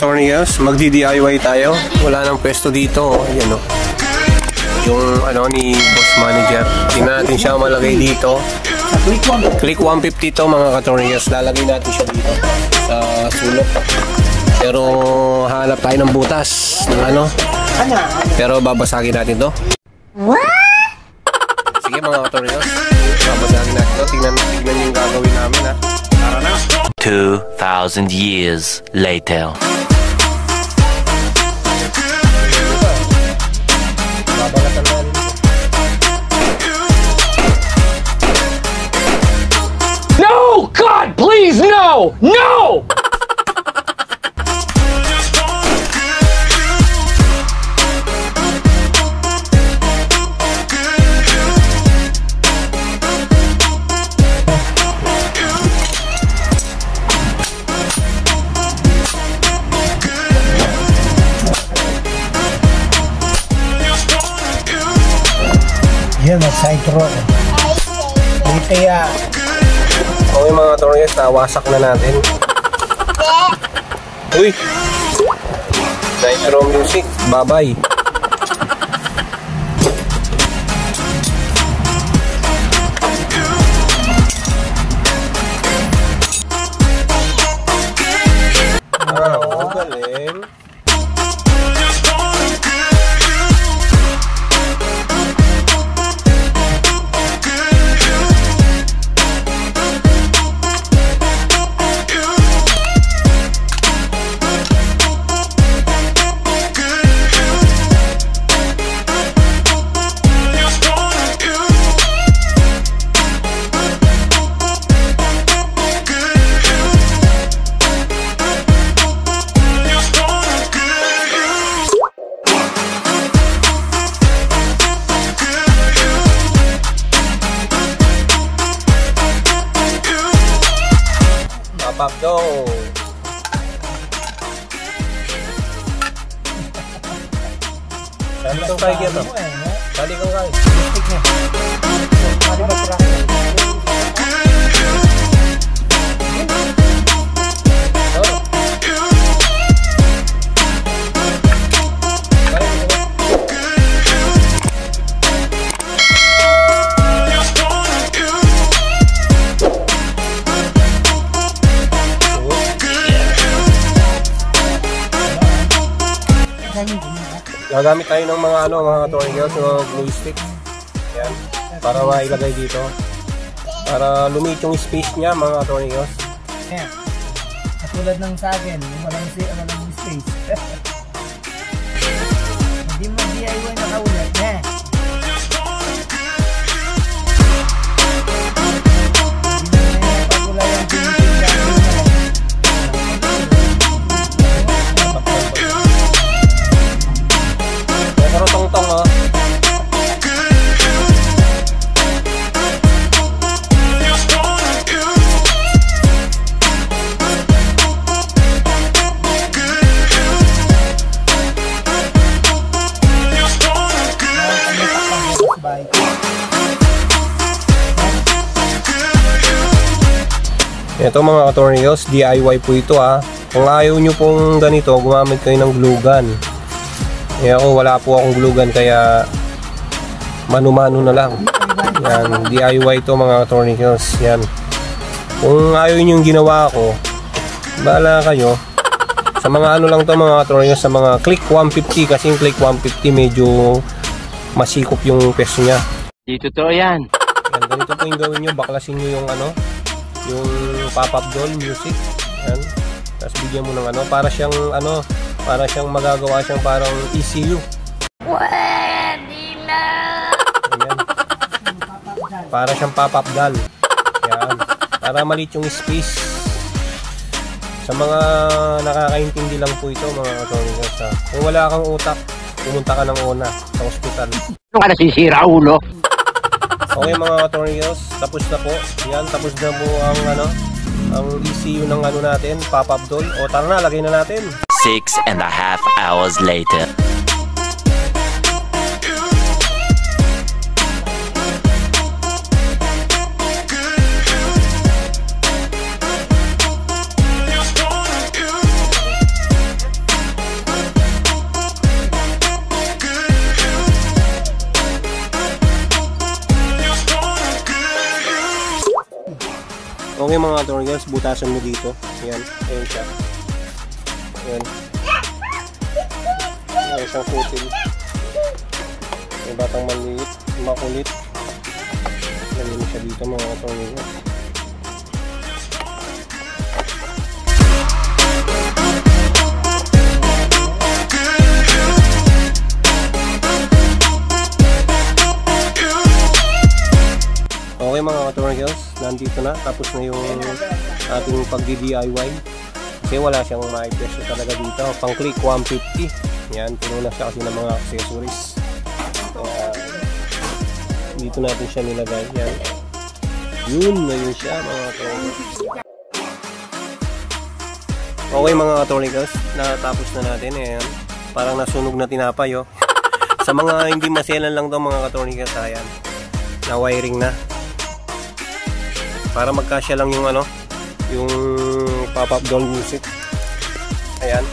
Tornillos, magdi-DIY tayo. Wala nang pwesto dito. Ayan o. Yung ano ni boss manager. Tingnan natin siya malagay dito. Click 150 to mga ka-Tornillos. Lalagay natin siya dito sa sulok. Pero hanap tayo ng butas ng ano. Pero babasagin natin to. Sige mga ka-Tornillos, babasagin natin to. Tingnan yung gagawin namin ha. Tara na. 2,000 years later. No! God, please, no! No! Yan, side row. Dito ya. Okay mga Tornillos, nawasak na natin. Uy! Nitro music, bye-bye. Galing. Pop go. Dali kang kaya kita. Dali kang kaya. Gagamit tayo ng mga mga Tornillos, mga glue stick. Yan, para mailagay dito. Para lumit yung space niya mga Tornillos. Yan. Katulad ng sa akin, walang space. Hindi mo DIY na kaulat. Ito mga ka-Tornillos, DIY po ito ha. Kung ayaw nyo pong ganito, gumamit kayo ng glue gun. Ako wala po akong glue gun, kaya mano-mano na lang. Yan, DIY ito mga ka-Tornillos. Yan. Kung ayaw nyo yung ginawa ko, bahala kayo. Sa mga lang to mga ka-Tornillos, sa mga click 150, kasi yung click 150 medyo masikop yung peso nya. Dito to yan. Yan, ganito po yung gawin nyo, baklasin nyo yung yung pop-up doll music. Yan. Tapos bigyan mo ng para siyang magagawa siyang parang ECU. Pwede na. Ayan. Para siyang pop-up doll. Yan. Para maliit yung space. Sa mga nakakaintindi lang po ito mga ka-Tornillos. Kung wala kang utak, pumunta ka ng una sa ospital. Ano ka nasisira, ulo? Okay mga ka-Tornillos, tapos na po. Yan, tapos na po ang ECU ng natin, pop-up doll. O tara na, lagay na natin. 6.5 hours later. Okay mga katornigos, butasan mo dito. Ayan, ayan siya. Ayan. Ayan, isang kutil. May batang maliit, makulit. Lagyan mo siya dito mga katornigos. Okay mga katornigos, nandito na. Tapos na yung ating pagdi-DIY. Kasi wala siyang ma-presyo talaga dito. Pang click 150. Yan, puno na siya kasi ng mga accessories. Dito natin siya nilagay. Yan. Yun na yun siya mga katornigos. Okay mga katornigos, natapos na natin. Ayan. Parang nasunog na tinapay oh. Sa mga hindi maselan lang daw mga katornigos, ayan. Na wiring na. Para magkasya lang yung ano, yung pop-up doll music. Ayan.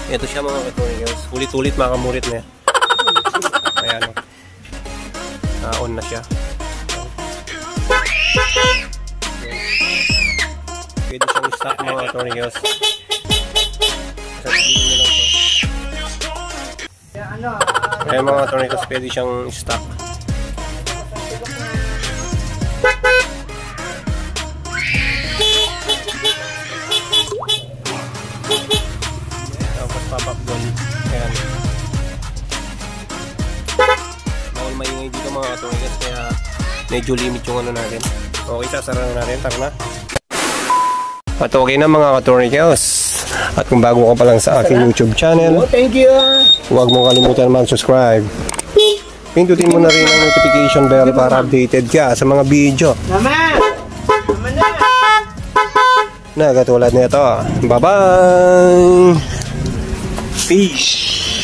Ito siya mga katornigos. Ulit-ulit makamurit na yan. Ayan o. On na siya. Pwede siyang stock mga katornigos. Ayan mga katornigos, pwede siyang stock. Pop-up doll. Ayan. Bawal maingay dito mga katornigos, kaya medyo limit yung ano natin. Okay, sasara na natin. Tara na. At okay na mga katornigos. At kung bago ka pa lang sa aking YouTube channel, Thank you. huwag mo kalimutan mag-subscribe. Pindutin mo na rin ang notification bell para updated ka sa mga video na katulad nito. Bye-bye! Peace!